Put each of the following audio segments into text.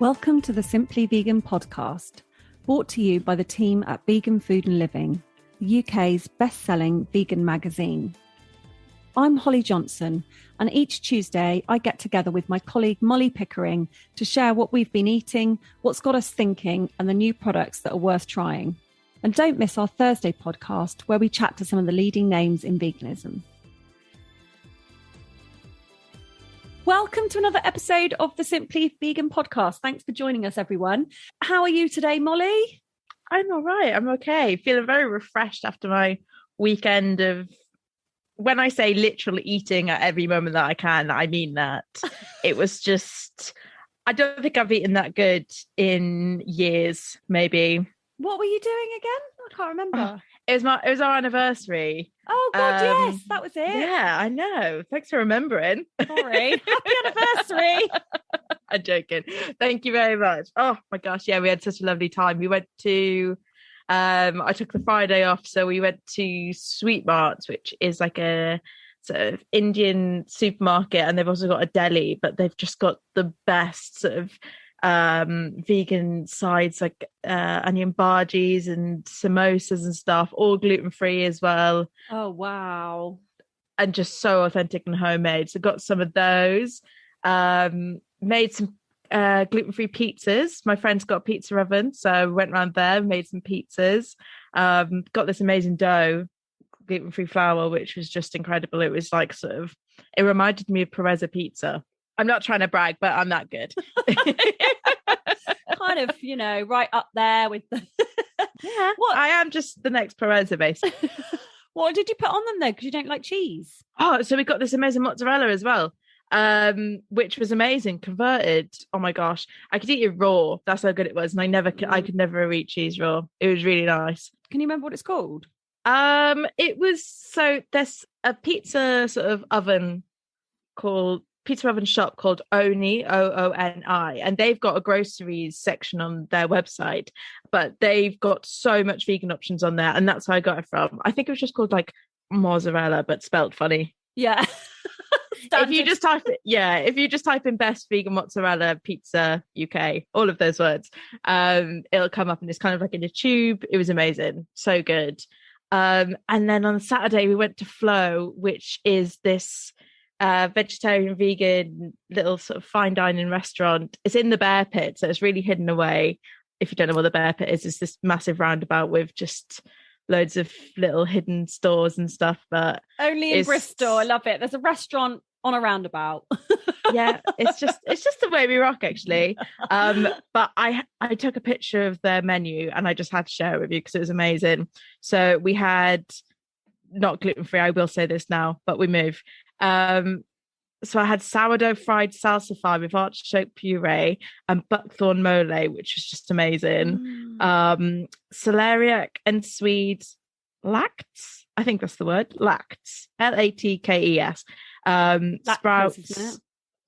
Welcome to the Simply Vegan podcast, brought to you by the team at Vegan Food and Living, the UK's best-selling vegan magazine. I'm Holly Johnson, and each Tuesday I get together with my colleague Molly Pickering to share what we've been eating, what's got us thinking, and the new products that are worth trying. And don't miss our Thursday podcast, where we chat to some of the leading names in veganism. Welcome to another episode of the Simply Vegan podcast. Thanks for joining us, everyone. How are you today, Molly? I'm all right. I'm okay. Feeling very refreshed after my weekend of, when I say literal eating at every moment that I can, I mean that. It was just, I don't think I've eaten that good in years, maybe. What were you doing again? I can't remember. It was our anniversary. Oh God, yes, that was it. Yeah, I know. Thanks for remembering. Sorry. Happy anniversary. I'm joking. Thank you very much. Oh my gosh, yeah, we had such a lovely time. We went to I took the Friday off, so we went to Sweetmart, which is like a sort of Indian supermarket, and they've also got a deli, but they've just got the best sort of vegan sides, like onion bhajis and samosas and stuff, all gluten-free as well. Oh wow. And just so authentic and homemade. So got some of those, made some gluten-free pizzas. My friend's got a pizza oven, so we went around there, made some pizzas, got this amazing dough, gluten-free flour, which was just incredible. It was like it reminded me of Perezza pizza. I'm not trying to brag, but I'm that good. Kind of, right up there with the... Yeah, what? I am just the next Perezza, basically. What did you put on them, though? Because you don't like cheese. Oh, so we got this amazing mozzarella as well, which was amazing, converted. Oh, my gosh. I could eat it raw. That's how good it was. And I could never eat cheese raw. It was really nice. Can you remember what it's called? It was... So there's a pizza sort of oven pizza oven shop called Oni, Ooni, and they've got a groceries section on their website, but they've got so much vegan options on there, and that's where I got it from. I think it was just called like mozzarella, but spelt funny. Yeah. If you just type in best vegan mozzarella pizza UK, all of those words, it'll come up, and it's kind of like in a tube. It was amazing, so good. And then on Saturday we went to Flow, which is this vegetarian vegan little sort of fine dining restaurant. It's in the Bear Pit, so it's really hidden away. If you don't know what the Bear Pit is, it's this massive roundabout with just loads of little hidden stores and stuff, but only in Bristol. I love it. There's a restaurant on a roundabout. Yeah, it's just the way we rock, actually. But I took a picture of their menu and I just had to share it with you because it was amazing. So we had, not gluten-free, I will say this now, but we move. So I had sourdough fried salsa fry with artichoke puree and buckthorn mole, which was just amazing. Celeriac and Swede lacts, I think that's the word, lacts, Latkes. Sprouts,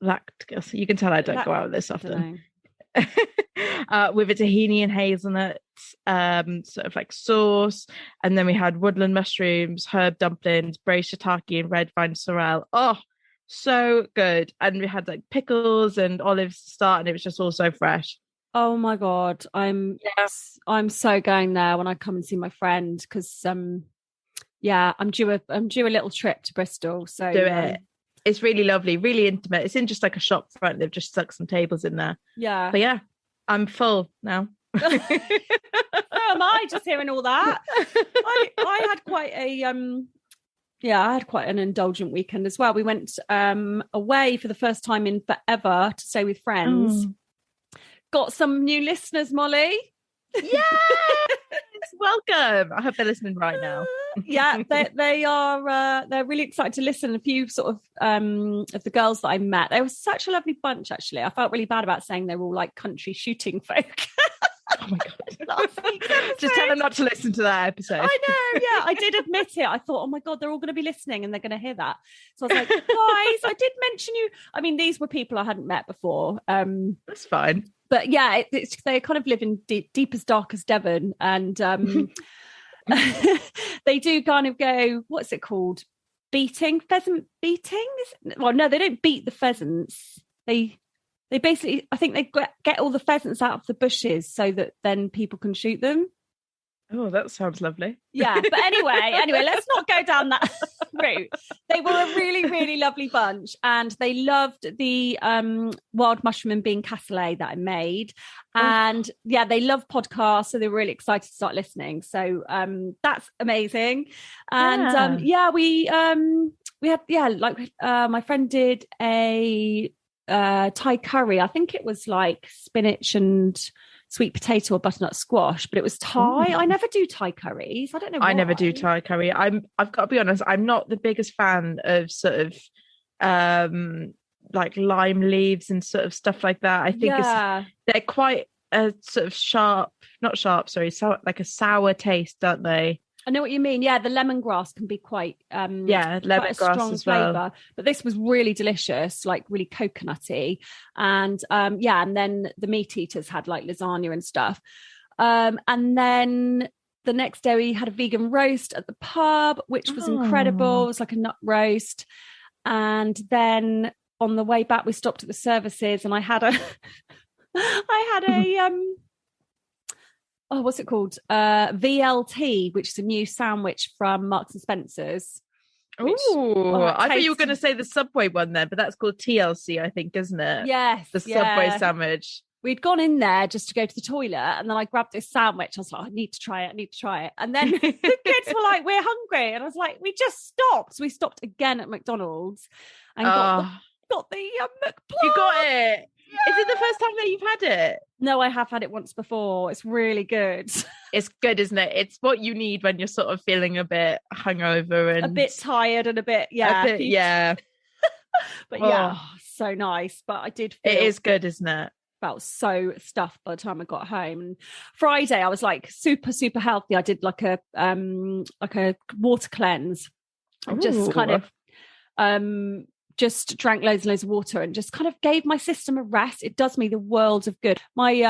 lactus. You can tell I don't go out this often. With a tahini and hazelnut sort of like sauce, and then we had woodland mushrooms, herb dumplings, braised shiitake, and red vine sorrel. Oh, so good. And we had like pickles and olives to start, and it was just all so fresh. Oh my God, I'm so going there when I come and see my friend, because I'm due a little trip to Bristol. So do it. It's really lovely, really intimate. It's in just like a shop front. They've just stuck some tables in there. Yeah. But yeah, I'm full now. So am I, just hearing all that. I had quite an indulgent weekend as well. We went away for the first time in forever to stay with friends. Got some new listeners, Molly. Yes! Welcome. I hope they're listening right now. Yeah, they are. They're really excited to listen. A few sort of the girls that I met, they were such a lovely bunch. Actually, I felt really bad about saying they were all like country shooting folk. Oh my God. Just tell them not to listen to that episode. I know, yeah. I did admit it. I thought, oh my God, they're all going to be listening and they're going to hear that. So I was like, guys, I did mention you. I mean, these were people I hadn't met before. That's fine. But yeah, they kind of live in deep as dark as Devon. And they do kind of go, what's it called? Pheasant beating? Well, no, they don't beat the pheasants. They They basically, I think they get all the pheasants out of the bushes so that then people can shoot them. Oh, that sounds lovely. Yeah, but anyway, let's not go down that route. They were a really, really lovely bunch, and they loved the wild mushroom and bean cassoulet that I made. And yeah, they love podcasts, so they were really excited to start listening. So that's amazing. And we had my friend did a Thai curry. I think it was like spinach and sweet potato or butternut squash, but it was Thai. I never do Thai curries. I don't know why. I never do Thai curry. I've got to be honest, I'm not the biggest fan of sort of like lime leaves and sort of stuff like that. I think they're quite a sort of sour, like a sour taste, aren't they? I know what you mean. Yeah, the lemongrass can be quite lemongrass strong as well. flavour. But this was really delicious, like really coconutty. And and then the meat eaters had like lasagna and stuff. And then the next day we had a vegan roast at the pub, which was incredible. It was like a nut roast. And then on the way back we stopped at the services and I had a what's it called? VLT, which is a new sandwich from Marks and Spencer's. I thought you were going to say the Subway one then, but that's called TLC, I think, isn't it? Yes. The Subway sandwich. We'd gone in there just to go to the toilet and then I grabbed this sandwich. I was like, I need to try it. And then the kids were like, we're hungry. And I was like, we just stopped. So we stopped again at McDonald's and got the McPlant. You got it. Yeah. Is it the first time that you've had it? No, I have had it once before. It's really good. It's good, isn't it? It's what you need when you're sort of feeling a bit hungover and a bit tired and But so nice. But I did feel it is good, isn't it? Felt so stuffed by the time I got home. And Friday I was like super, super healthy. I did like a water cleanse. Just kind of just drank loads and loads of water and just kind of gave my system a rest. It does me the world of good. My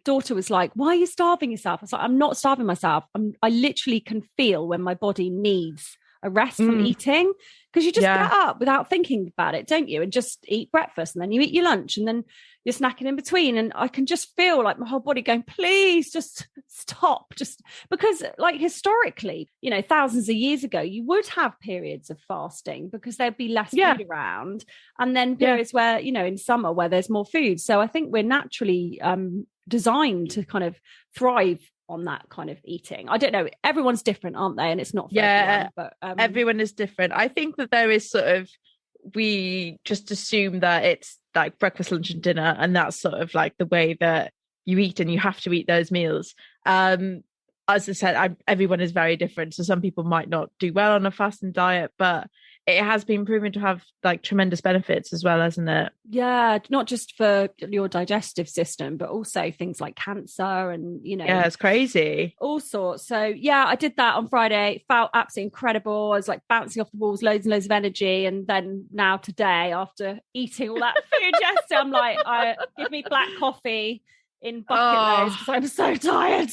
daughter was like, why are you starving yourself? I was like, I'm not starving myself. I literally can feel when my body needs a rest from eating, because you just get up without thinking about it, don't you? And just eat breakfast and then you eat your lunch and then you're snacking in between. And I can just feel like my whole body going, please just stop. Just because like historically, you know, thousands of years ago, you would have periods of fasting because there'd be less food around. And then periods where, you know, in summer where there's more food. So I think we're naturally designed to kind of thrive on that kind of eating. I don't know. Everyone's different, aren't they? And it's not for everyone, but everyone is different. I think that there is sort of, we just assume that it's like breakfast, lunch and dinner, and that's sort of like the way that you eat and you have to eat those meals. As I said, everyone is very different. So some people might not do well on a fasting diet, but it has been proven to have like tremendous benefits as well, hasn't it? Yeah, not just for your digestive system, but also things like cancer and, you know. Yeah, it's crazy. All sorts. So yeah, I did that on Friday. It felt absolutely incredible. I was like bouncing off the walls, loads and loads of energy. And then now today, after eating all that food yesterday, I'm like, give me black coffee in bucket loads because I'm so tired.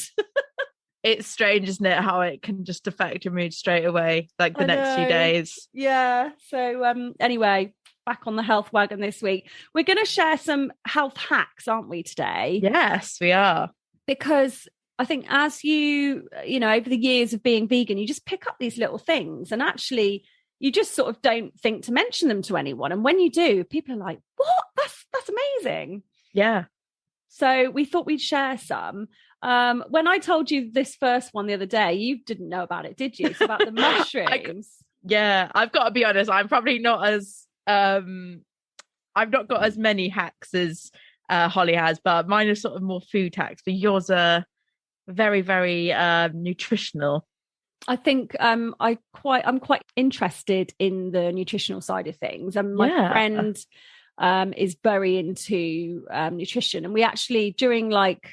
It's strange, isn't it, how it can just affect your mood straight away, like the next few days. Yeah. So anyway, back on the health wagon this week. We're going to share some health hacks, aren't we, today? Yes, we are. Because I think as you know, over the years of being vegan, you just pick up these little things and actually you just sort of don't think to mention them to anyone. And when you do, people are like, what? That's amazing. Yeah. So we thought we'd share some. When I told you this first one the other day, you didn't know about it, did you? It's about the mushrooms. I've got to be honest. I'm probably not as I've not got as many hacks as Holly has, but mine are sort of more food hacks. But yours are very, very nutritional. I think I'm quite interested in the nutritional side of things. And my friend is very into nutrition, and we actually during like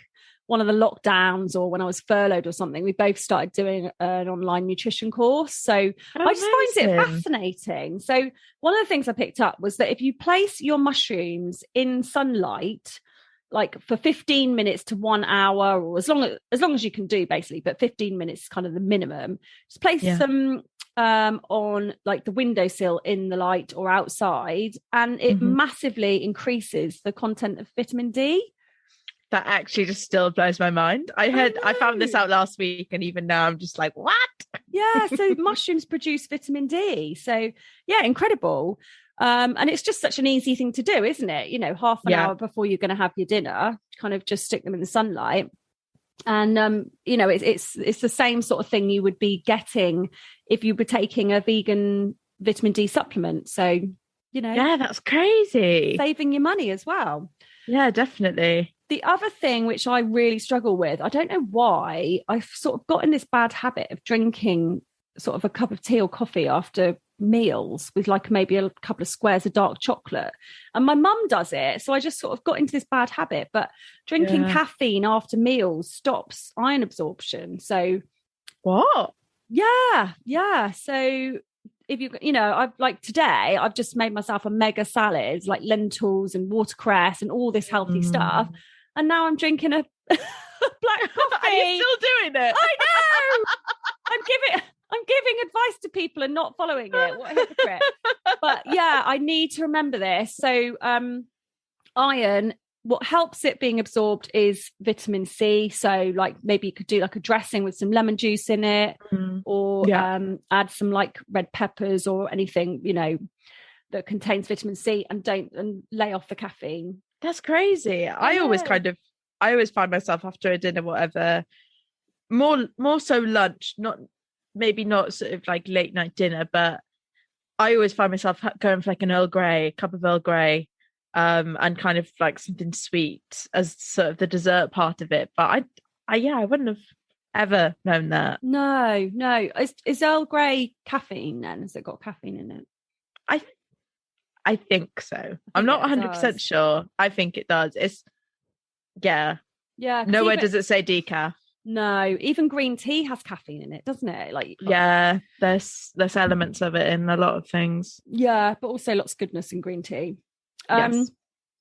one of the lockdowns or when I was furloughed or something, we both started doing an online nutrition course. So I just find it fascinating. So one of the things I picked up was that if you place your mushrooms in sunlight, like for 15 minutes to 1 hour, or as long as you can do, basically, but 15 minutes is kind of the minimum. Just place them on like the windowsill in the light or outside, and it massively increases the content of vitamin D. That actually just still blows my mind. I found this out last week, and even now I'm just like, what? Yeah, so mushrooms produce vitamin D. So yeah, incredible. And it's just such an easy thing to do, isn't it? You know, half an hour before you're going to have your dinner, kind of just stick them in the sunlight. And you know, it's the same sort of thing you would be getting if you were taking a vegan vitamin D supplement. So, you know, yeah, that's crazy. Saving your money as well. Yeah, definitely. The other thing which I really struggle with, I don't know why, I've sort of got in this bad habit of drinking sort of a cup of tea or coffee after meals with like maybe a couple of squares of dark chocolate. And my mum does it. So I just sort of got into this bad habit. But drinking caffeine after meals stops iron absorption. So what? Yeah. So if you know, I've like today, I've just made myself a mega salad, like lentils and watercress and all this healthy stuff. And now I'm drinking a black coffee. Are you still doing it? I know. I'm giving advice to people and not following it. What a hypocrite. But yeah, I need to remember this. So iron, what helps it being absorbed is vitamin C. So like maybe you could do like a dressing with some lemon juice in it, or add some like red peppers or anything, you know, that contains vitamin C, and lay off the caffeine. That's crazy. I always find myself after a dinner, whatever, more so lunch, maybe not sort of like late night dinner, but I always find myself going for like an cup of Earl Grey, and kind of like something sweet as sort of the dessert part of it. But I wouldn't have ever known that. No. Is Earl Grey caffeine then? Has it got caffeine in it? I think so. I'm not 100% sure. I think it does. It's yeah. Nowhere does it say decaf. No, even green tea has caffeine in it, doesn't it? Like there's elements of it in a lot of things. Yeah, but also lots of goodness in green tea. Yes.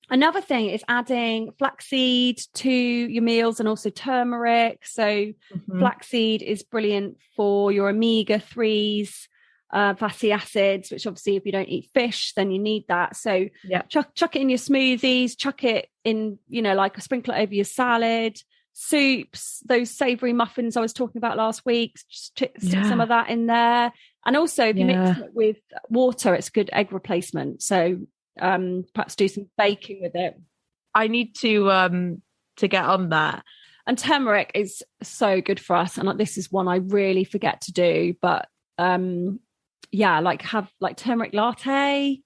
Another thing is adding flaxseed to your meals, and also turmeric. So flaxseed is brilliant for your omega-3s, fatty acids, which obviously if you don't eat fish, then you need that. So chuck it in your smoothies, chuck it in, you know, like a sprinkle it over your salad, soups, those savoury muffins I was talking about last week, just stick some of that in there. And also if you mix it with water, it's a good egg replacement. So perhaps do some baking with it. I need to get on that. And turmeric is so good for us, and this is one I really forget to do, but like have like turmeric latte,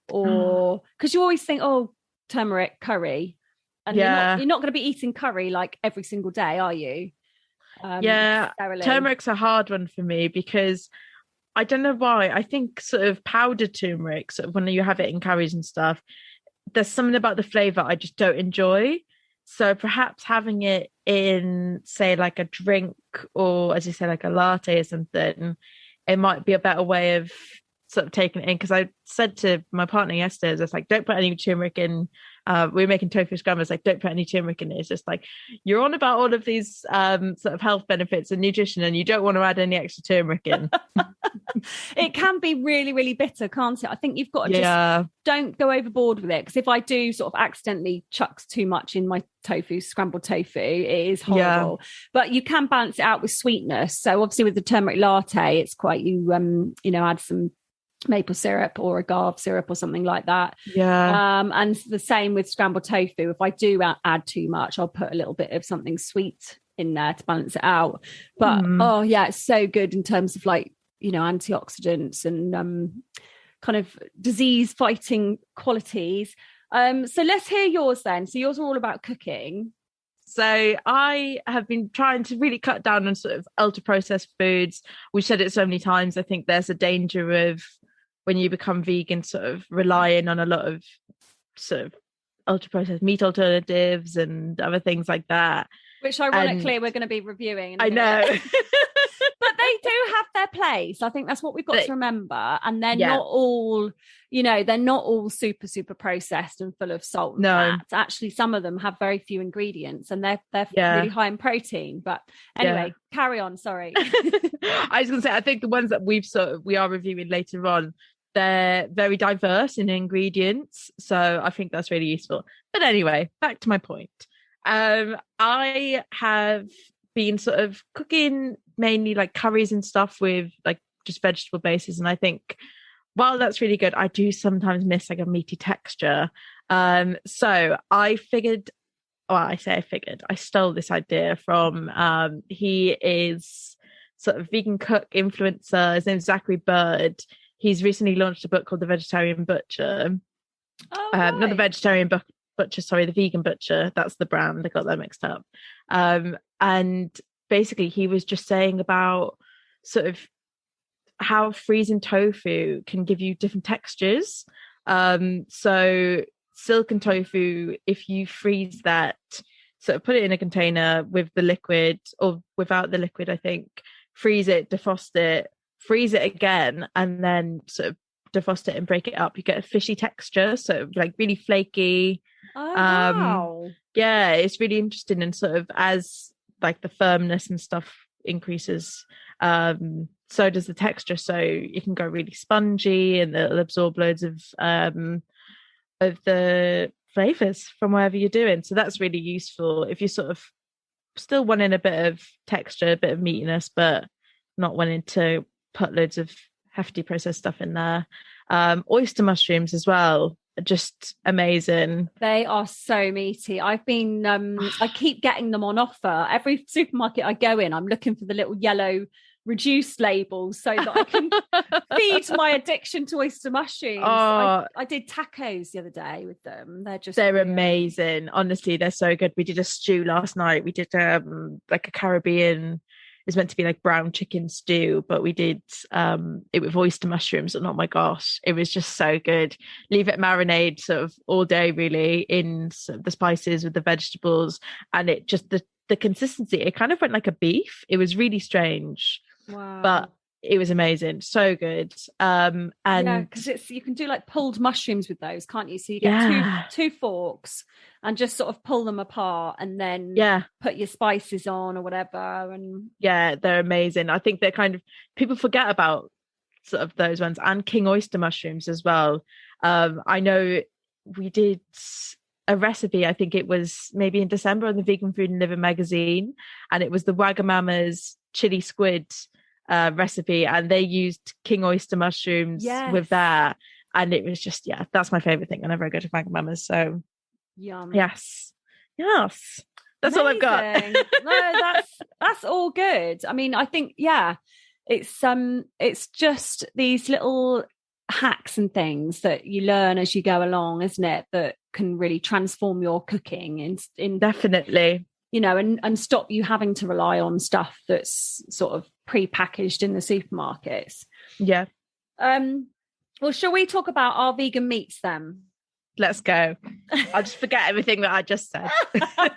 or because you always think, oh, turmeric curry, and you're not going to be eating curry like every single day, are you? Turmeric's a hard one for me because I don't know why. I think sort of powdered turmeric, sort of when you have it in curries and stuff, there's something about the flavour I just don't enjoy. So perhaps having it in, say, like a drink, or as you say, like a latte or something, it might be a better way of sort of taking it in. Because I said to my partner yesterday, I was like, don't put any turmeric in. We were making tofu scrambles, like, don't put any turmeric in it. It's just like, you're on about all of these sort of health benefits and nutrition, and you don't want to add any extra turmeric in. It can be really, really bitter, can't it? I think you've got to just don't go overboard with it. Because if I do sort of accidentally chuck too much in my scrambled tofu, it is horrible. But you can balance it out with sweetness. So obviously with the turmeric latte, it's quite, you add some maple syrup or agave syrup or something like that. And the same with scrambled tofu. If I do add too much, I'll put a little bit of something sweet in there to balance it out. But it's so good in terms of like, you know, antioxidants and kind of disease fighting qualities. So let's hear yours then. So yours are all about cooking. So I have been trying to really cut down on sort of ultra processed foods. We've said it so many times. I think there's a danger of, when you become vegan, sort of relying on a lot of sort of ultra processed meat alternatives and other things like that. Which ironically we're going to be reviewing. I know. But they do have their place. I think that's what we've got to remember. And they're not all, they're not all super, super processed and full of salt and fat. Actually, some of them have very few ingredients and they're really high in protein. But anyway, carry on. Sorry. I was going to say, I think the ones that we are reviewing later on, they're very diverse in ingredients. So I think that's really useful. But anyway, back to my point. I have been sort of cooking mainly like curries and stuff with like just vegetable bases. And I think while that's really good, I do sometimes miss like a meaty texture. So I figured, I stole this idea from, he is sort of vegan cook influencer. His name's Zachary Bird. He's recently launched a book called The Vegetarian Butcher. Not the Vegetarian Butcher, sorry, the Vegan Butcher. That's the brand. I got that mixed up. And basically he was just saying about sort of how freezing tofu can give you different textures. So silken tofu, if you freeze that, sort of put it in a container with the liquid or without the liquid, I think, freeze it, defrost it, freeze it again, and then sort of defrost it and break it up, you get a fishy texture, so like really flaky. Wow. Yeah, it's really interesting. And sort of as like the firmness and stuff increases, so does the texture, so it can go really spongy and it'll absorb loads of the flavors from whatever you're doing. So that's really useful if you're sort of still wanting a bit of texture, a bit of meatiness, but not wanting to put loads of hefty processed stuff in there. Oyster mushrooms as well, just amazing. They are so meaty. I've been I keep getting them on offer. Every supermarket I go in, I'm looking for the little yellow reduced labels so that I can feed my addiction to oyster mushrooms. I did tacos the other day with them. They're amazing. Honestly, they're so good. We did a stew last night. We did like a Caribbean, it's meant to be like brown chicken stew, but we did it with oyster mushrooms, and oh my gosh, it was just so good. Leave it marinate sort of all day really in sort of the spices with the vegetables, and it just the consistency, it kind of went like a beef. It was really strange. Wow. But it was amazing, so good. And because you can do like pulled mushrooms with those, can't you? So you get two forks and just sort of pull them apart and then put your spices on or whatever. And they're amazing. I think they're kind of, people forget about sort of those ones, and king oyster mushrooms as well. I know we did a recipe, I think it was maybe in December, on the Vegan Food and Living magazine, and it was the Wagamama's chili squid recipe, and they used king oyster mushrooms with that, and it was just that's my favorite thing whenever I go to Wagamama's. So yum. Yes, that's amazing. All I've got. No, that's all good. I mean, I think it's just these little hacks and things that you learn as you go along, isn't it, that can really transform your cooking in definitely, and stop you having to rely on stuff that's sort of pre-packaged in the supermarkets. Well, shall we talk about our vegan meats then? Let's go. I'll just forget everything that I just said. Well,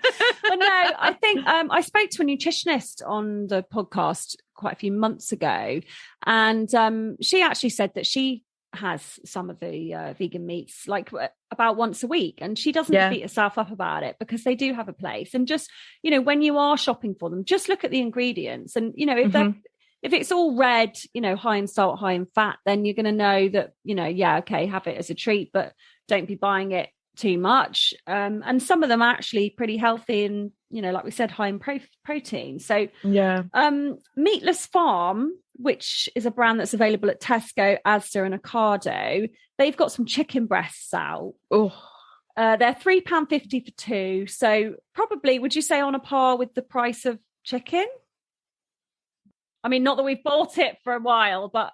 no, I think I spoke to a nutritionist on the podcast quite a few months ago, and she actually said that she has some of the vegan meats like about once a week, and she doesn't beat herself up about it because they do have a place. And just when you are shopping for them, just look at the ingredients, and if it's all red, high in salt, high in fat, then you're going to know that have it as a treat, but don't be buying it too much. And some of them are actually pretty healthy and like we said, high in protein. So Meatless Farm, which is a brand that's available at Tesco, Asda and Ocado, they've got some chicken breasts out. They're £3.50 for two, so probably, would you say, on a par with the price of chicken? I mean, not that we've bought it for a while, but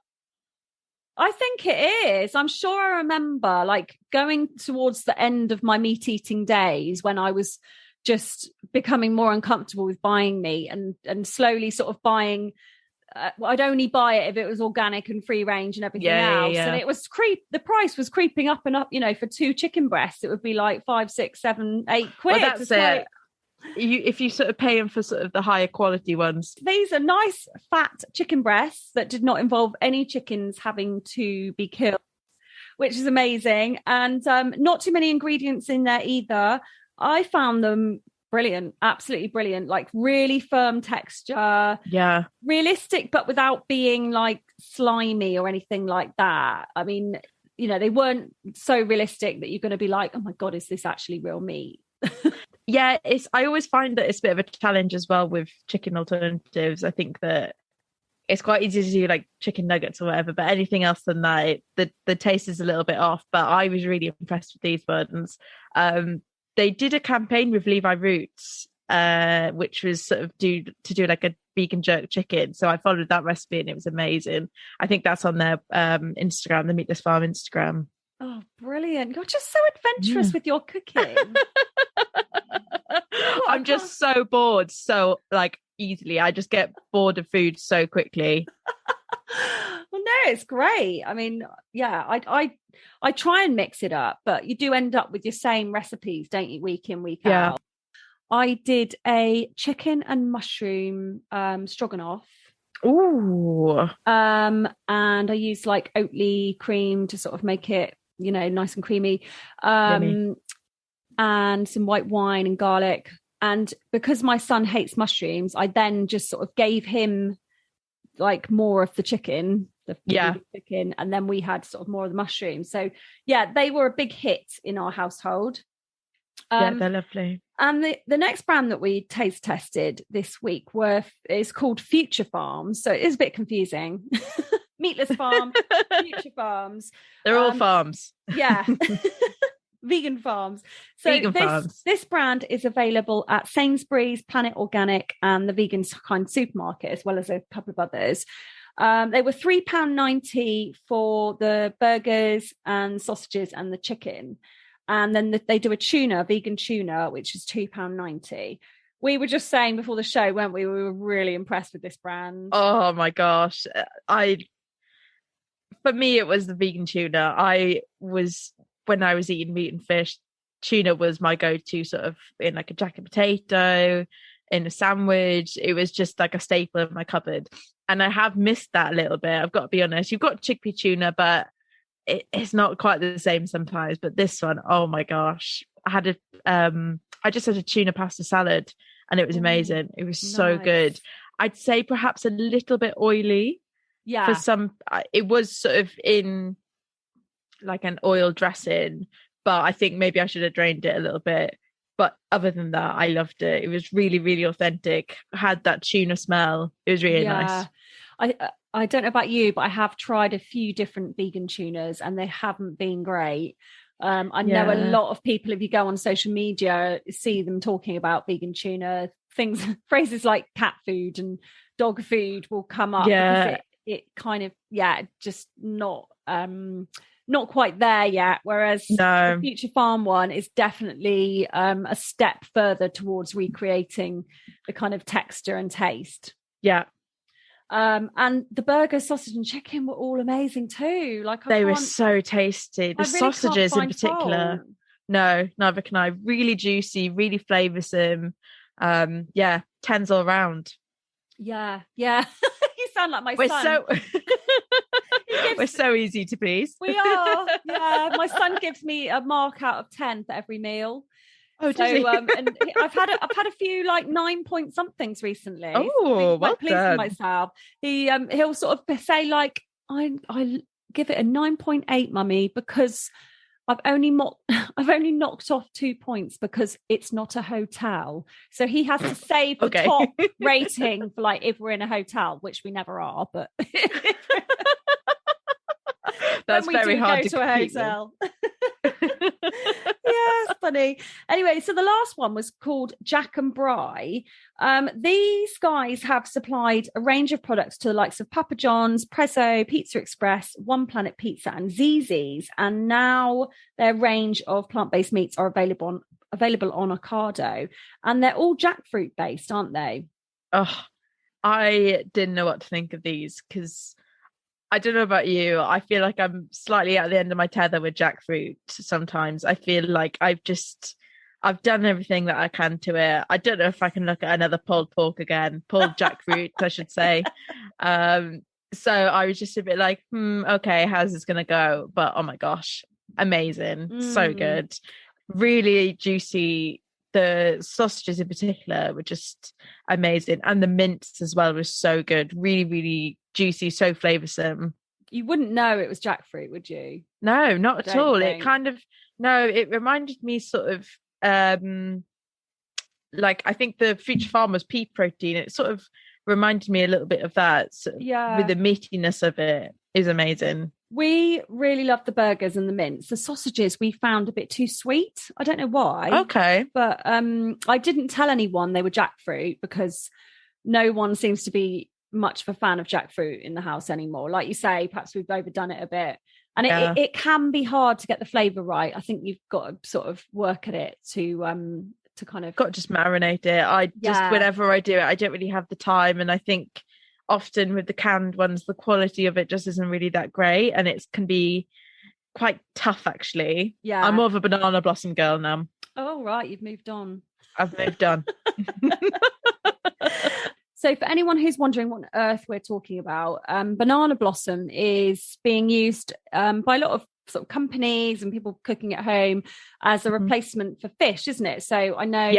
I think it is. I'm sure I remember like going towards the end of my meat eating days when I was just becoming more uncomfortable with buying meat and slowly sort of buying. I'd only buy it if it was organic and free range and everything else. And it was the price was creeping up and up, for two chicken breasts, it would be like 5, 6, 7, 8 quid. Well, that's it. if you sort of pay them for sort of the higher quality ones. These are nice fat chicken breasts that did not involve any chickens having to be killed, which is amazing. And not too many ingredients in there either. I found them brilliant, absolutely brilliant, like really firm texture. Yeah. Realistic, but without being like slimy or anything like that. I mean, you know, they weren't so realistic that you're going to be like, oh my God, is this actually real meat? Yeah, I always find that it's a bit of a challenge as well with chicken alternatives. I think that it's quite easy to do like chicken nuggets or whatever, but anything else than that, the taste is a little bit off. But I was really impressed with these ones. They did a campaign with Levi Roots, which was sort of to do like a vegan jerk chicken. So I followed that recipe and it was amazing. I think that's on their Instagram, the Meatless Farm Instagram. Oh, brilliant. You're just so adventurous with your cooking. I'm just so bored, so like easily. I just get bored of food so quickly. Well, no, it's great. I mean, yeah, I try and mix it up, but you do end up with your same recipes, don't you, week in, week out. I did a chicken and mushroom stroganoff. Ooh. And I used like Oatly cream to sort of make it, you know, nice and creamy. And some white wine and garlic. And because my son hates mushrooms, I then just sort of gave him like more of the chicken, the chicken, and then we had sort of more of the mushrooms. So yeah, they were a big hit in our household. Yeah, they're lovely. And the next brand that we taste tested this week is called Future Farms. So it is a bit confusing. Meatless Farm, Future Farms. They're all farms. Yeah. Vegan farms. So this brand is available at Sainsbury's, Planet Organic, and the Vegan Kind supermarket, as well as a couple of others. They were £3.90 for the burgers and sausages and the chicken. And then they do a vegan tuna, which is £2.90. We were just saying before the show, weren't we? We were really impressed with this brand. Oh my gosh. For me, it was the vegan tuna. When I was eating meat and fish, tuna was my go-to, sort of in like a jacket potato, in a sandwich. It was just like a staple in my cupboard. And I have missed that a little bit. I've got to be honest. You've got chickpea tuna, but it's not quite the same sometimes. But this one, oh my gosh. I just had a tuna pasta salad and it was amazing. It was so good. I'd say perhaps a little bit oily. Yeah. For some, it was sort of in like an oil dressing, but I think maybe I should have drained it a little bit. But other than that, I loved it. It was really, really authentic. Had that tuna smell. It was really nice. I don't know about you, but I have tried a few different vegan tunas and they haven't been great. I know a lot of people, if you go on social media, see them talking about vegan tuna. Phrases like cat food and dog food will come up. Yeah. Because it kind of, just not quite there yet. Whereas the Future Farm one is definitely a step further towards recreating the kind of texture and taste. Yeah. And the burger, sausage and chicken were all amazing too. They were so tasty. The sausages in particular. No, neither can I. Really juicy, really flavoursome. 10s all round. Yeah. You sound like my son. We're so easy to please. We are. Yeah, my son gives me a mark out of 10 for every meal. Oh, does he? And I've had a few like 9 somethings recently. Oh, well pleased with myself. He'll sort of say like, I give it a 9.8, mummy, because I've only knocked off 2 points because it's not a hotel. So he has to save the top rating for like if we're in a hotel, which we never are, but that's very hard to go to a hotel. Yeah, it's funny. Anyway, so the last one was called Jack and Bry. These guys have supplied a range of products to the likes of Papa John's, Prezzo, Pizza Express, One Planet Pizza, and Zzz's. And now their range of plant-based meats are available on Ocado, and they're all jackfruit based, aren't they? Oh, I didn't know what to think of these because I don't know about you. I feel like I'm slightly at the end of my tether with jackfruit sometimes. I feel like I've done everything that I can to it. I don't know if I can look at another pulled pork again, pulled jackfruit, I should say. So I was just a bit like, okay, how's this gonna go? But oh my gosh, amazing, so good, really juicy. The sausages in particular were just amazing, and the mince as well was so good, really, really juicy, so flavoursome. You wouldn't know it was jackfruit, would you? No, not at all. Think. It kind of it reminded me sort of like I think the Future Farm was pea protein. It sort of reminded me a little bit of that. So with the meatiness of it is amazing. We really love the burgers and the mince. The sausages we found a bit too sweet. I don't know why. Okay. But I didn't tell anyone they were jackfruit because no one seems to be much of a fan of jackfruit in the house anymore. Like you say, perhaps we've overdone it a bit. And it can be hard to get the flavour right. I think you've got to sort of work at it to kind of... Got to just marinate it. Just whenever I do it, I don't really have the time. And I think often with the canned ones, the quality of it just isn't really that great. And it can be quite tough, actually. Yeah. I'm more of a banana blossom girl now. Oh, right. You've moved on. I've moved on. So for anyone who's wondering what on earth we're talking about, banana blossom is being used by a lot of sort of companies and people cooking at home as a replacement for fish, isn't it? So I know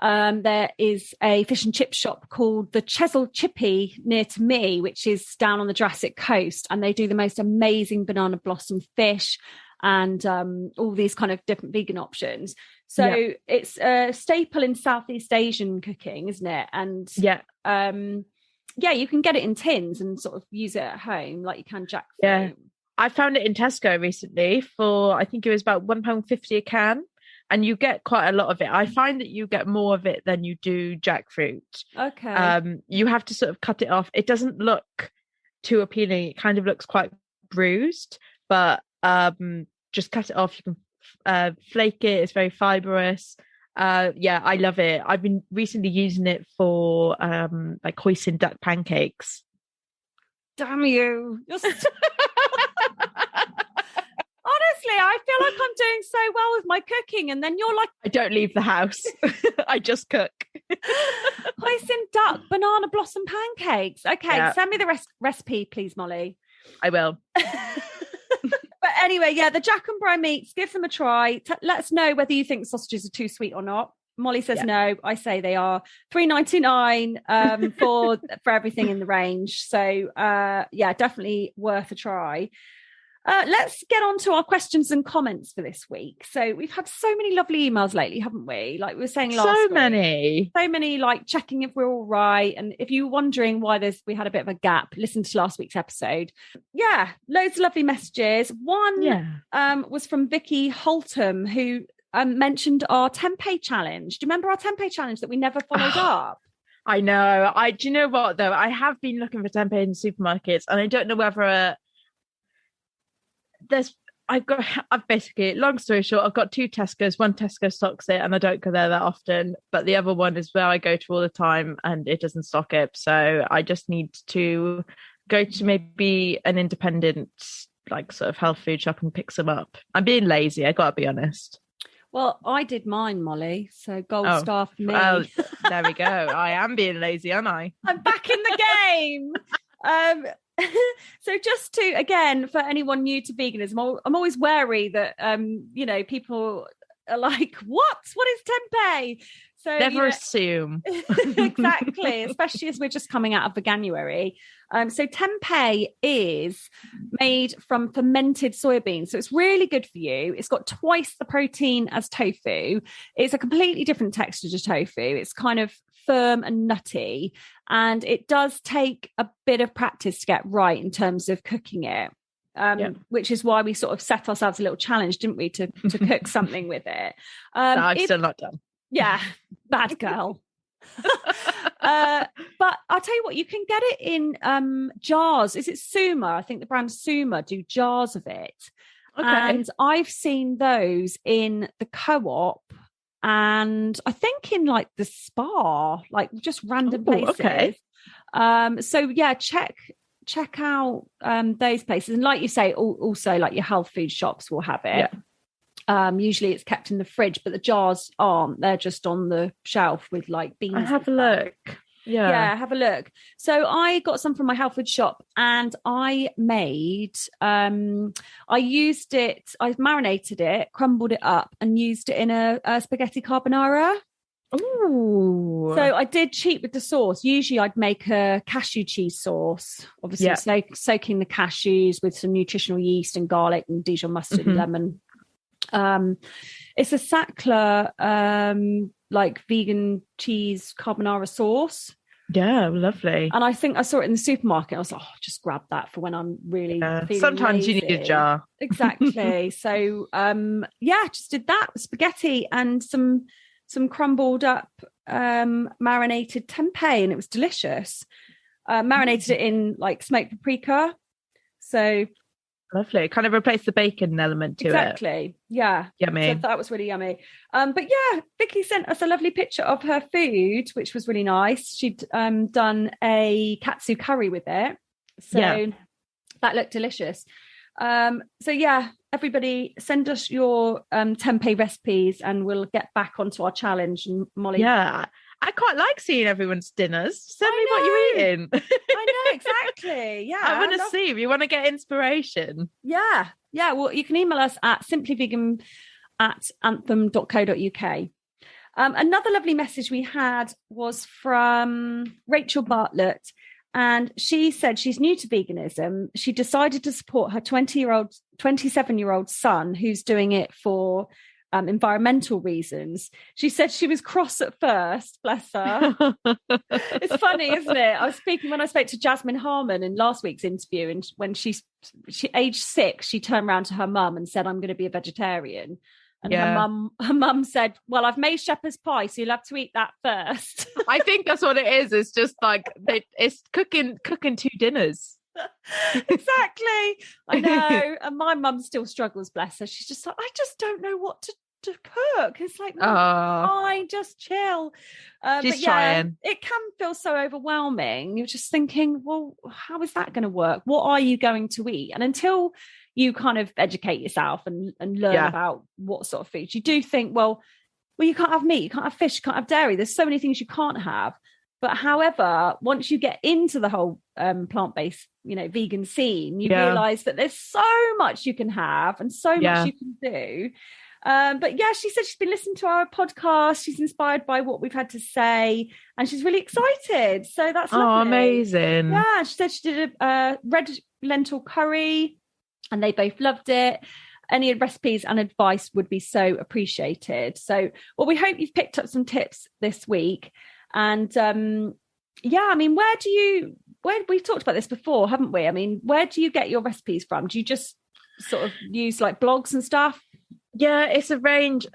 there is a fish and chip shop called the Chesil Chippy near to me, which is down on the Jurassic Coast, and they do the most amazing banana blossom fish and all these kind of different vegan options. So it's a staple in Southeast Asian cooking, isn't it? And you can get it in tins and sort of use it at home like you can jackfruit. Yeah, I found it in Tesco recently for, I think it was about £1.50 a can, and you get quite a lot of it. I find that you get more of it than you do jackfruit. Okay. You have to sort of cut it off. It doesn't look too appealing. It kind of looks quite bruised, but just cut it off. You can flake it. It's very fibrous. I love it. I've been recently using it for like hoisin duck pancakes. Damn you. Honestly, I feel like I'm doing so well with my cooking, and then you're like, I don't leave the house. I just cook. hoisin duck banana blossom pancakes. Okay, send me the recipe, please, Molly. I will. But anyway, the Jack and Bry meats, give them a try. Let us know whether you think sausages are too sweet or not. Molly says no. I say they are. $3.99 for everything in the range. So definitely worth a try. Let's get on to our questions and comments for this week. So we've had so many lovely emails lately, haven't we? Like we were saying last week. So many, like checking if we're all right. And if you're wondering why we had a bit of a gap, listen to last week's episode. Yeah, loads of lovely messages. One was from Vicky Holtham, who mentioned our tempeh challenge. Do you remember our tempeh challenge that we never followed up? I know. Do you know what though? I have been looking for tempeh in supermarkets, and I don't know whether I've basically, long story short, I've got two Tesco's. One Tesco stocks it, and I don't go there that often. But the other one is where I go to all the time, and it doesn't stock it. So I just need to go to maybe an independent, like sort of health food shop and pick some up. I'm being lazy. I gotta be honest. Well, I did mine, Molly. So gold star for me. Well, there we go. I am being lazy, aren't I? I'm back in the game. So just to, again, for anyone new to veganism, I'm always wary that, people are like, what is tempeh? So never assume. Exactly, especially as we're just coming out of Veganuary. So tempeh is made from fermented soybeans. So it's really good for you. It's got twice the protein as tofu. It's a completely different texture to tofu. It's kind of firm and nutty. And it does take a bit of practice to get right in terms of cooking it. Which is why we sort of set ourselves a little challenge, didn't we, to cook something with it. I'm still not done. Yeah, bad girl. But I'll tell you what, you can get it in jars. Is it Suma? I think the brand Suma do jars of it. Okay. And I've seen those in the Co-op, and I think in like the Spa, like just random places. Okay. Check out those places. And like you say, also like your health food shops will have it. Usually it's kept in the fridge, but the jars aren't. They're just on the shelf with like beans. I have a look. Yeah, have a look. So I got some from my health food shop, and I made I used it, I marinated it, crumbled it up, and used it in a spaghetti carbonara. Ooh. So I did cheat with the sauce. Usually I'd make a cashew cheese sauce, obviously soaking the cashews with some nutritional yeast and garlic and Dijon mustard and lemon. It's a Sackler like vegan cheese carbonara sauce. Yeah, lovely. And I think I saw it in the supermarket. I was like, just grab that for when I'm really feeling sometimes lazy. You need a jar. Exactly. So just did that with spaghetti and some crumbled up marinated tempeh, and it was delicious. Marinated it in like smoked paprika. So lovely. Kind of replace the bacon element to it. Exactly. Yeah. Yummy. So that was really yummy. But yeah, Vicky sent us a lovely picture of her food, which was really nice. She'd done a katsu curry with it. So that looked delicious. So yeah, everybody send us your tempeh recipes and we'll get back onto our challenge. And Molly. Yeah. I quite like seeing everyone's dinners. Send me what you're eating. I know, exactly. Yeah. I want to see if you want to get inspiration. Yeah. Yeah. Well, you can email us at simplyvegan@anthem.co.uk. Another lovely message we had was from Rachel Bartlett. And she said she's new to veganism. She decided to support her 27-year-old son, who's doing it for environmental reasons. She said she was cross at first, bless her. It's funny, isn't it? When I spoke to Jasmine Harmon in last week's interview, and when she aged 6, she turned around to her mum and said, I'm going to be a vegetarian. And her mum said, well, I've made shepherd's pie, so you'll have to eat that first. I think that's what it is. It's just like it's cooking 2 dinners. Exactly. I know. And my mum still struggles, bless her. She's just like, I just don't know what to cook. It's like, I just chill. She's trying. It can feel so overwhelming. You're just thinking, well, how is that going to work? What are you going to eat? And until you kind of educate yourself and learn about what sort of foods, you do think, well, you can't have meat, you can't have fish, you can't have dairy. There's so many things you can't have. But however, once you get into the whole plant-based, vegan scene, you realise that there's so much you can have and so much you can do. But yeah, she said she's been listening to our podcast. She's inspired by what we've had to say, and she's really excited. So that's lovely. Oh, amazing. Yeah, she said she did a red lentil curry, and they both loved it. Any recipes and advice would be so appreciated. So, well, we hope you've picked up some tips this week. And we've talked about this before, haven't we? I mean, where do you get your recipes from? Do you just sort of use like blogs and stuff? Yeah, it's a range.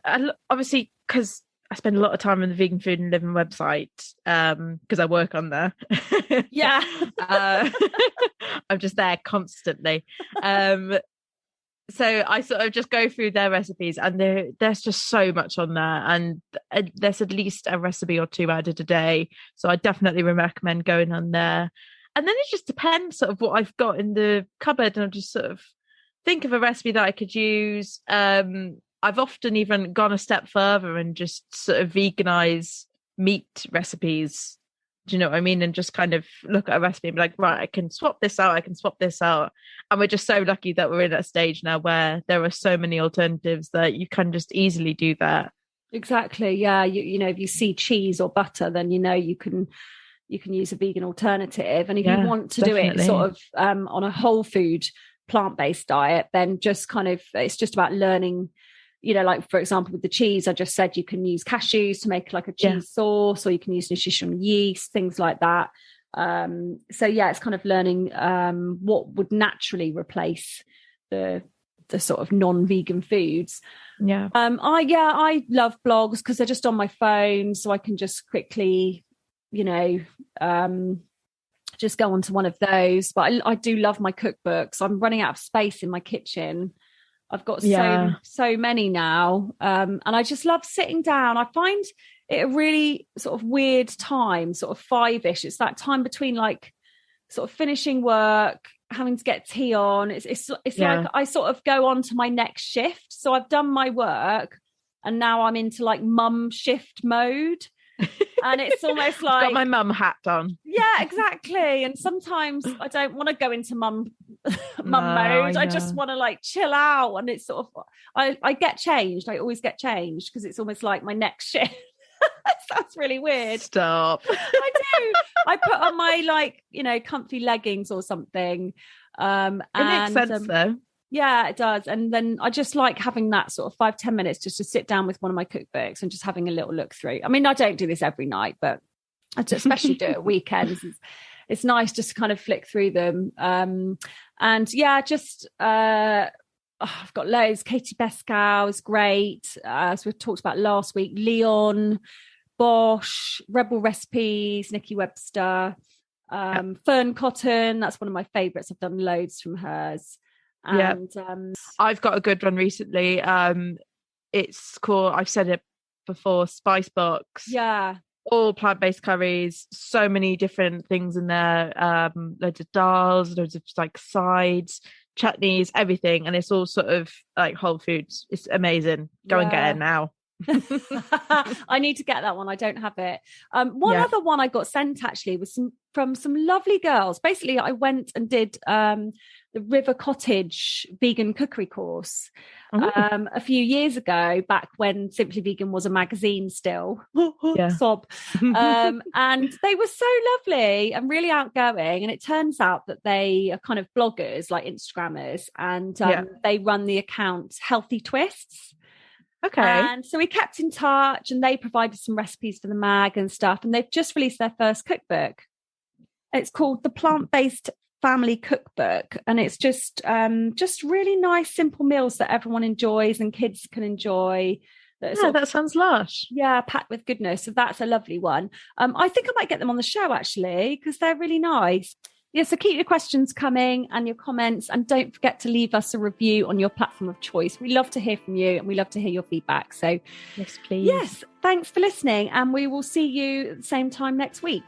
Obviously, because I spend a lot of time on the Vegan Food and Living website because I work on there. Yeah. I'm just there constantly. So I sort of just go through their recipes, and there's just so much on there, and there's at least a recipe or 2 added a day. So I definitely recommend going on there. And then it just depends sort of what I've got in the cupboard, and I just sort of think of a recipe that I could use. I've often even gone a step further and just sort of veganize meat recipes. Do you know what I mean? And just kind of look at a recipe and be like, right, I can swap this out. And we're just so lucky that we're in that stage now where there are so many alternatives that you can just easily do that. Exactly. Yeah. You know, if you see cheese or butter, then, you can use a vegan alternative. And if you want to do it sort of on a whole food plant-based diet, then just kind of, it's just about learning. Like, for example, with the cheese, I just said you can use cashews to make like a cheese sauce, or you can use nutritional yeast, things like that. So yeah, it's kind of learning what would naturally replace the sort of non-vegan foods. Yeah. I love blogs because they're just on my phone, so I can just quickly, just go onto one of those. But I do love my cookbooks. I'm running out of space in my kitchen. I've got so many now. And I just love sitting down. I find it a really sort of weird time, sort of 5-ish. It's that time between like sort of finishing work, having to get tea on. It's like I sort of go on to my next shift. So I've done my work and now I'm into like mum shift mode. And it's almost like got my mum hat on. Yeah, exactly. And sometimes I don't want to go into mum mode. I just want to like chill out. And it's sort of I get changed. I always get changed because it's almost like my next shift. Sounds really weird. Stop. I do. I put on my like, comfy leggings or something. It makes sense though. Yeah, it does. And then I just like having that sort of 5-10 minutes just to sit down with one of my cookbooks and just having a little look through. I mean, I don't do this every night, but I especially do it at weekends. It's nice just to kind of flick through them. And yeah, just I've got loads. Katie Bescow is great. As we talked about last week, Leon, Bosch, Rebel Recipes, Nikki Webster, Fern Cotton. That's one of my favourites. I've done loads from hers. And I've got a good one recently. It's called, I've said it before, Spice Box. Yeah. All plant-based curries, so many different things in there, loads of dals, loads of like sides, chutneys, everything, and it's all sort of like whole foods. It's amazing. Go and get it now. I need to get that one. I don't have it. One other one I got sent actually was from some lovely girls. Basically, I went and did the River Cottage vegan cookery course a few years ago, back when Simply Vegan was a magazine still. Sob. And they were so lovely and really outgoing. And it turns out that they are kind of bloggers, like Instagrammers, and they run the account Healthy Twists. Okay. And so we kept in touch and they provided some recipes for the mag and stuff. And they've just released their first cookbook. It's called the Plant-Based Family Cookbook. And it's just really nice, simple meals that everyone enjoys and kids can enjoy. That sounds lush. Yeah, packed with goodness. So that's a lovely one. I think I might get them on the show actually, because they're really nice. Yeah, so keep your questions coming and your comments, and don't forget to leave us a review on your platform of choice. We love to hear from you and we love to hear your feedback. So yes, please. Yes, thanks for listening, and we will see you at the same time next week.